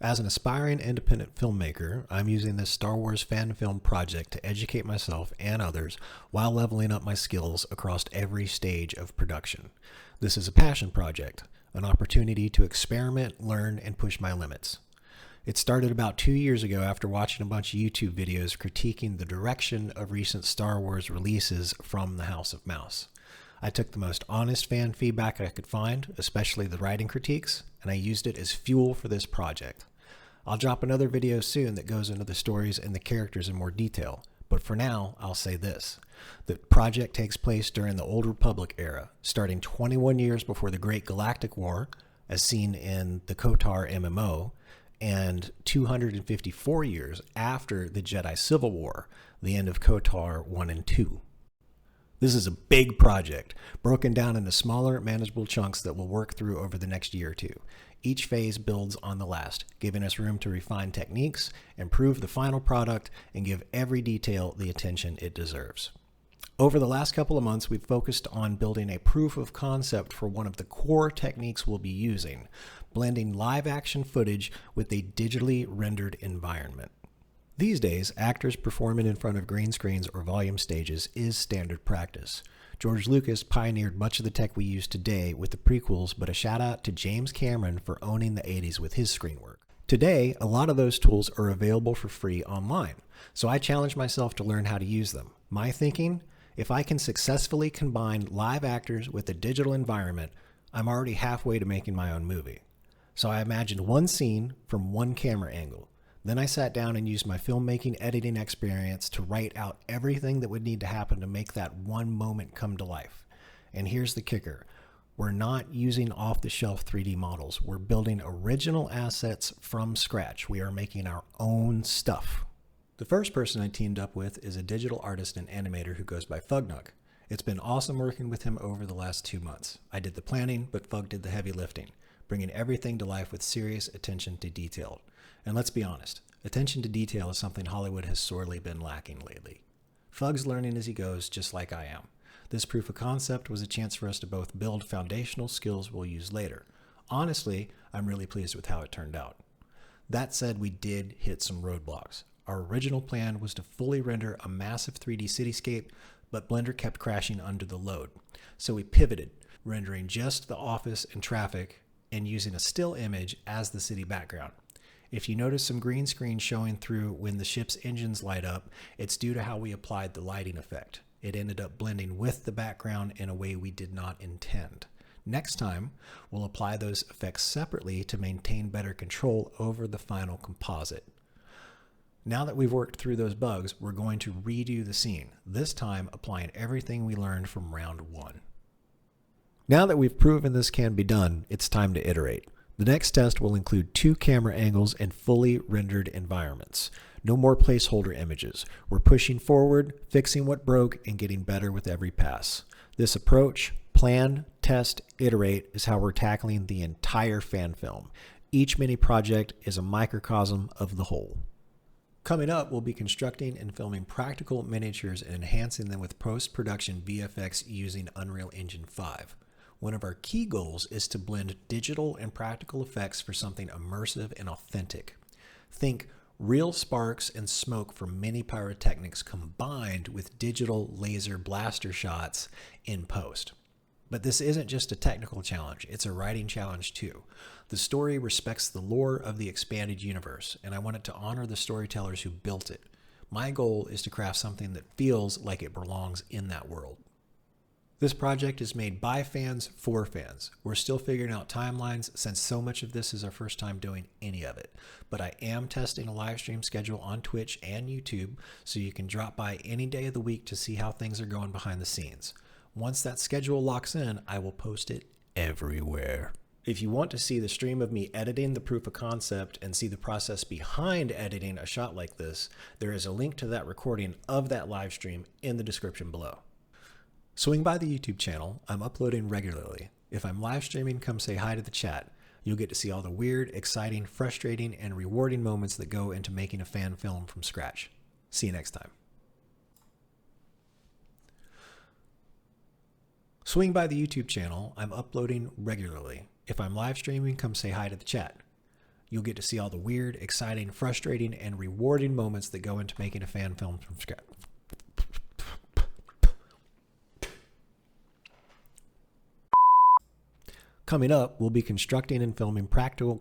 As an aspiring independent filmmaker, I'm using this Star Wars fan film project to educate myself and others while leveling up my skills across every stage of production. This is a passion project, an opportunity to experiment, learn, and push my limits. It started about 2 years ago after watching a bunch of YouTube videos critiquing the direction of recent Star Wars releases from the House of Mouse. I took the most honest fan feedback I could find, especially the writing critiques, and I used it as fuel for this project. I'll drop another video soon that goes into the stories and the characters in more detail, but for now, I'll say this. The project takes place during the Old Republic era, starting 21 years before the Great Galactic War, as seen in the KOTOR MMO, and 254 years after the Jedi Civil War, the end of KOTOR 1 and 2. This is a big project, broken down into smaller, manageable chunks that we'll work through over the next year or two. Each phase builds on the last, giving us room to refine techniques, improve the final product, and give every detail the attention it deserves. Over the last couple of months, we've focused on building a proof of concept for one of the core techniques we'll be using, blending live action footage with a digitally rendered environment. These days, actors performing in front of green screens or volume stages is standard practice. George Lucas pioneered much of the tech we use today with the prequels, but a shout out to James Cameron for owning the 80s with his screen work. Today, a lot of those tools are available for free online, so I challenged myself to learn how to use them. My thinking? If I can successfully combine live actors with a digital environment, I'm already halfway to making my own movie. So I imagined one scene from one camera angle. Then I sat down and used my filmmaking editing experience to write out everything that would need to happen to make that one moment come to life. And here's the kicker. We're not using off-the-shelf 3D models. We're building original assets from scratch. We are making our own stuff. The first person I teamed up with is a digital artist and animator who goes by Fugnug. It's been awesome working with him over the last 2 months. I did the planning, but Fug did the heavy lifting, bringing everything to life with serious attention to detail. And let's be honest, attention to detail is something Hollywood has sorely been lacking lately. Fug's learning as he goes, just like I am. This proof of concept was a chance for us to both build foundational skills we'll use later. Honestly, I'm really pleased with how it turned out. That said, we did hit some roadblocks. Our original plan was to fully render a massive 3D cityscape, but Blender kept crashing under the load. So we pivoted, rendering just the office and traffic and using a still image as the city background. If you notice some green screen showing through when the ship's engines light up, it's due to how we applied the lighting effect. It ended up blending with the background in a way we did not intend. Next time, we'll apply those effects separately to maintain better control over the final composite. Now that we've worked through those bugs, we're going to redo the scene, this time applying everything we learned from round 1. Now that we've proven this can be done, it's time to iterate. The next test will include 2 camera angles and fully rendered environments. No more placeholder images. We're pushing forward, fixing what broke, and getting better with every pass. This approach, plan, test, iterate, is how we're tackling the entire fan film. Each mini project is a microcosm of the whole. Coming up, we'll be constructing and filming practical miniatures and enhancing them with post-production VFX using Unreal Engine 5. One of our key goals is to blend digital and practical effects for something immersive and authentic. Think real sparks and smoke from mini pyrotechnics combined with digital laser blaster shots in post. But this isn't just a technical challenge, it's a writing challenge too. The story respects the lore of the expanded universe, and I want it to honor the storytellers who built it. My goal is to craft something that feels like it belongs in that world. This project is made by fans for fans. We're still figuring out timelines since so much of this is our first time doing any of it. But I am testing a live stream schedule on Twitch and YouTube, so you can drop by any day of the week to see how things are going behind the scenes. Once that schedule locks in, I will post it everywhere. If you want to see the stream of me editing the proof of concept and see the process behind editing a shot like this, there is a link to that recording of that live stream in the description below. Swing by the YouTube channel. I'm uploading regularly. If I'm live streaming, come say hi to the chat. You'll get to see all the weird, exciting, frustrating, and rewarding moments that go into making a fan film from scratch. See you next time. Swing by the YouTube channel. I'm uploading regularly. If I'm live streaming, come say hi to the chat. You'll get to see all the weird, exciting, frustrating, and rewarding moments that go into making a fan film from scratch. Coming up, we'll be constructing and filming practical